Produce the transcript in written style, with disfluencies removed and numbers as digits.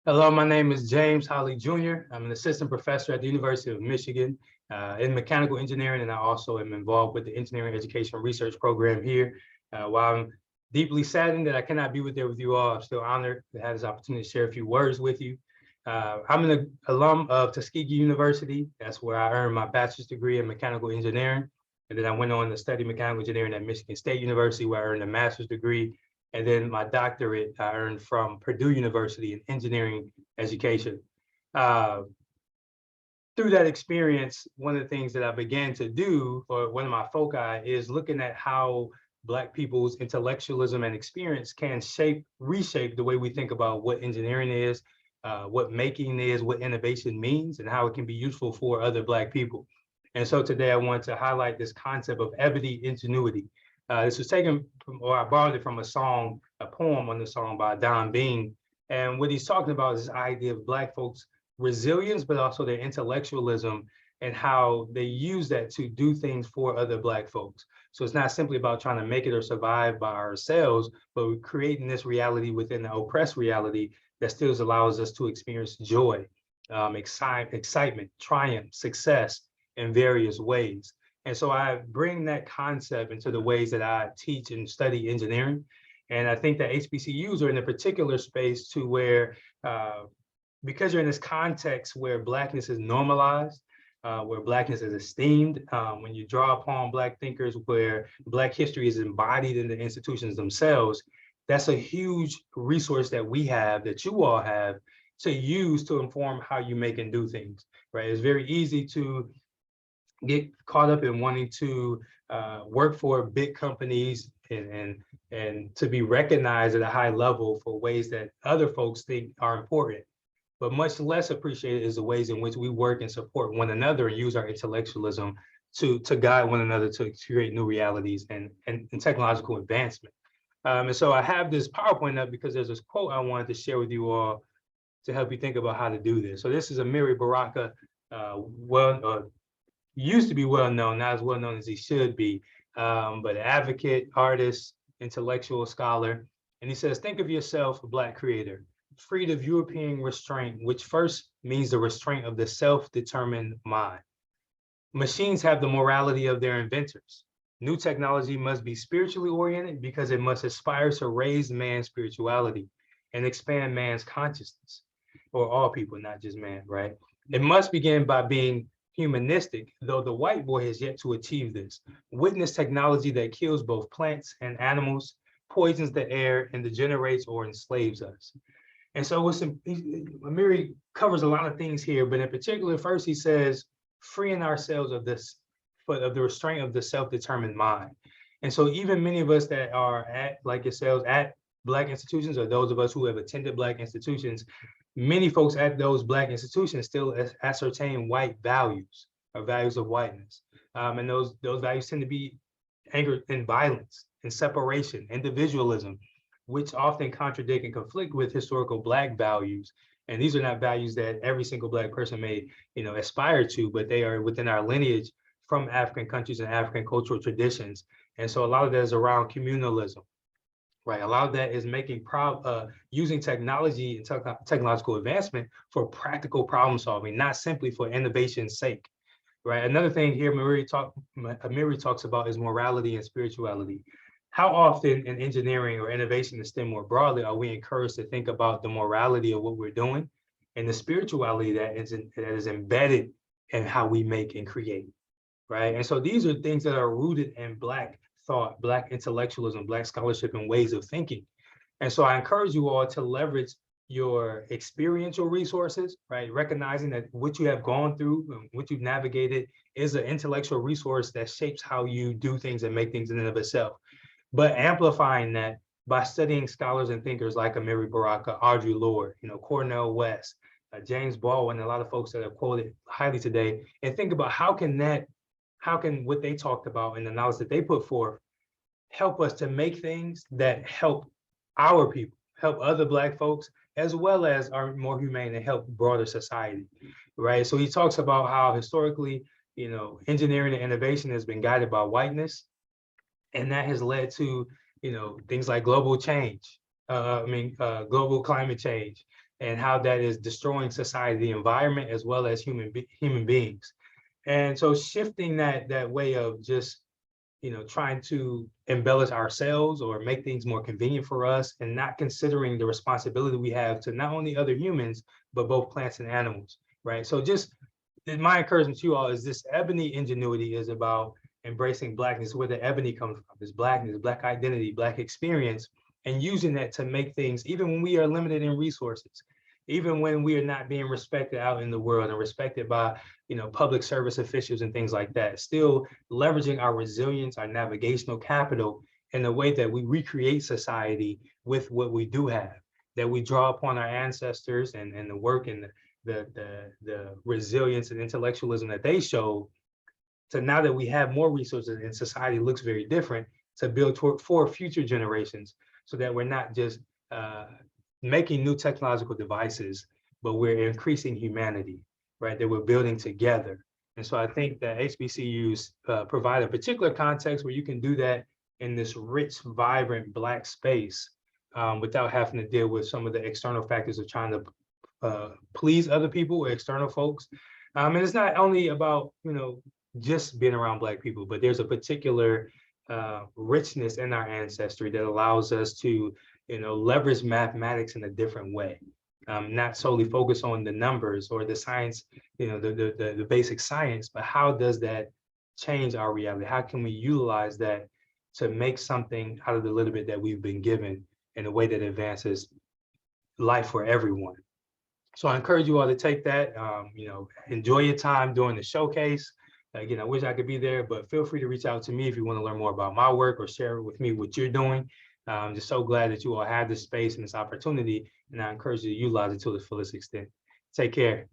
Hello, my name is James Holly Jr. I'm an assistant professor at the University of Michigan in mechanical engineering, and I also am involved with the engineering education research program here. While I'm deeply saddened that I cannot be there with you all, I'm still honored to have this opportunity to share a few words with you. I'm an alum of Tuskegee University. That's where I earned my bachelor's degree in mechanical engineering. And then I went on to study mechanical engineering at Michigan State University, where I earned a master's degree. And then my doctorate I earned from Purdue University in engineering education. Uh, Through that experience, one of the things that I began to do, or one of my foci, is looking at how Black people's intellectualism and experience can reshape the way we think about what engineering is, what making is, what innovation means, and how it can be useful for other Black people. And so today I want to highlight this concept of ebony ingenuity. This was taken from, or I borrowed it from a poem on the song by Don Bean. And what he's talking about is this idea of Black folks' resilience, but also their intellectualism and how they use that to do things for other Black folks. So it's not simply about trying to make it or survive by ourselves, but we're creating this reality within the oppressed reality that still allows us to experience joy, excitement, triumph, success in various ways. And so I bring that concept into the ways that I teach and study engineering. And I think that HBCUs are in a particular space to where, because you're in this context where Blackness is normalized, where Blackness is esteemed, when you draw upon Black thinkers, where Black history is embodied in the institutions themselves, that's a huge resource that we have, that you all have, to use to inform how you make and do things, right? It's very easy to get caught up in wanting to work for big companies and to be recognized at a high level for ways that other folks think are important. But much less appreciated is the ways in which we work and support one another and use our intellectualism to guide one another to create new realities and technological advancement. And so I have this PowerPoint up because there's this quote I wanted to share with you all to help you think about how to do this. So this is Amiri Baraka, used to be well known, not as well known as he should be, but an advocate, artist, intellectual scholar. And he says, think of yourself, a Black creator, freed of European restraint, which first means the restraint of the self-determined mind. Machines have the morality of their inventors. New technology must be spiritually oriented because it must aspire to raise man's spirituality and expand man's consciousness, or all people, not just man, right? It must begin by being humanistic, though the white boy has yet to achieve this. Witness technology that kills both plants and animals, poisons the air, and degenerates or enslaves us. And so Amiri covers a lot of things here, but in particular, first he says, freeing ourselves of the restraint of the self-determined mind. And so even many of us that are like yourselves, at Black institutions, or those of us who have attended Black institutions, many folks at those Black institutions still ascertain white values, or values of whiteness. And those values tend to be anchored in violence, in separation, individualism, which often contradict and conflict with historical Black values. And these are not values that every single Black person may, aspire to, but they are within our lineage from African countries and African cultural traditions. And so a lot of that is around communalism, right? A lot of that is using technology and technological advancement for practical problem solving, not simply for innovation's sake, right? Another thing here Amiri talks about is morality and spirituality. How often in engineering or innovation in STEM more broadly are we encouraged to think about the morality of what we're doing and the spirituality that is embedded in how we make and create, right? And so these are things that are rooted in Black thought, Black intellectualism, Black scholarship, and ways of thinking. And so I encourage you all to leverage your experiential resources, right? Recognizing that what you have gone through and what you've navigated is an intellectual resource that shapes how you do things and make things in and of itself. But amplifying that by studying scholars and thinkers like Amiri Baraka, Audre Lorde, Cornel West, James Baldwin, a lot of folks that are quoted highly today, and think about how can what they talked about and the knowledge that they put forth help us to make things that help our people, help other Black folks, as well as are more humane and help broader society, right? So he talks about how historically, engineering and innovation has been guided by whiteness, and that has led to, things like global change, global climate change, and how that is destroying society, the environment, as well as human beings. And so shifting that way of just, trying to embellish ourselves or make things more convenient for us, and not considering the responsibility we have to not only other humans, but both plants and animals, right? So just my encouragement to you all is this: ebony ingenuity is about embracing Blackness, where the ebony comes from, is Blackness, Black identity, Black experience, and using that to make things, even when we are limited in resources, even when we are not being respected out in the world and respected by, public service officials and things like that, still leveraging our resilience, our navigational capital, in a way that we recreate society with what we do have, that we draw upon our ancestors and the work and the resilience and intellectualism that they showed, to now that we have more resources and society looks very different, to build for future generations, so that we're not just making new technological devices, but we're increasing humanity, right? That we're building together. And so I think that HBCUs provide a particular context where you can do that in this rich, vibrant Black space, without having to deal with some of the external factors of trying to please other people or external folks. And it's not only about, just being around Black people, but there's a particular richness in our ancestry that allows us to, leverage mathematics in a different way. Not solely focus on the numbers or the science, the basic science, but how does that change our reality? How can we utilize that to make something out of the little bit that we've been given in a way that advances life for everyone? So I encourage you all to take that, enjoy your time during the showcase. Again, I wish I could be there, but feel free to reach out to me if you want to learn more about my work or share with me what you're doing. I'm just so glad that you all have this space and this opportunity, and I encourage you to utilize it to the fullest extent. Take care.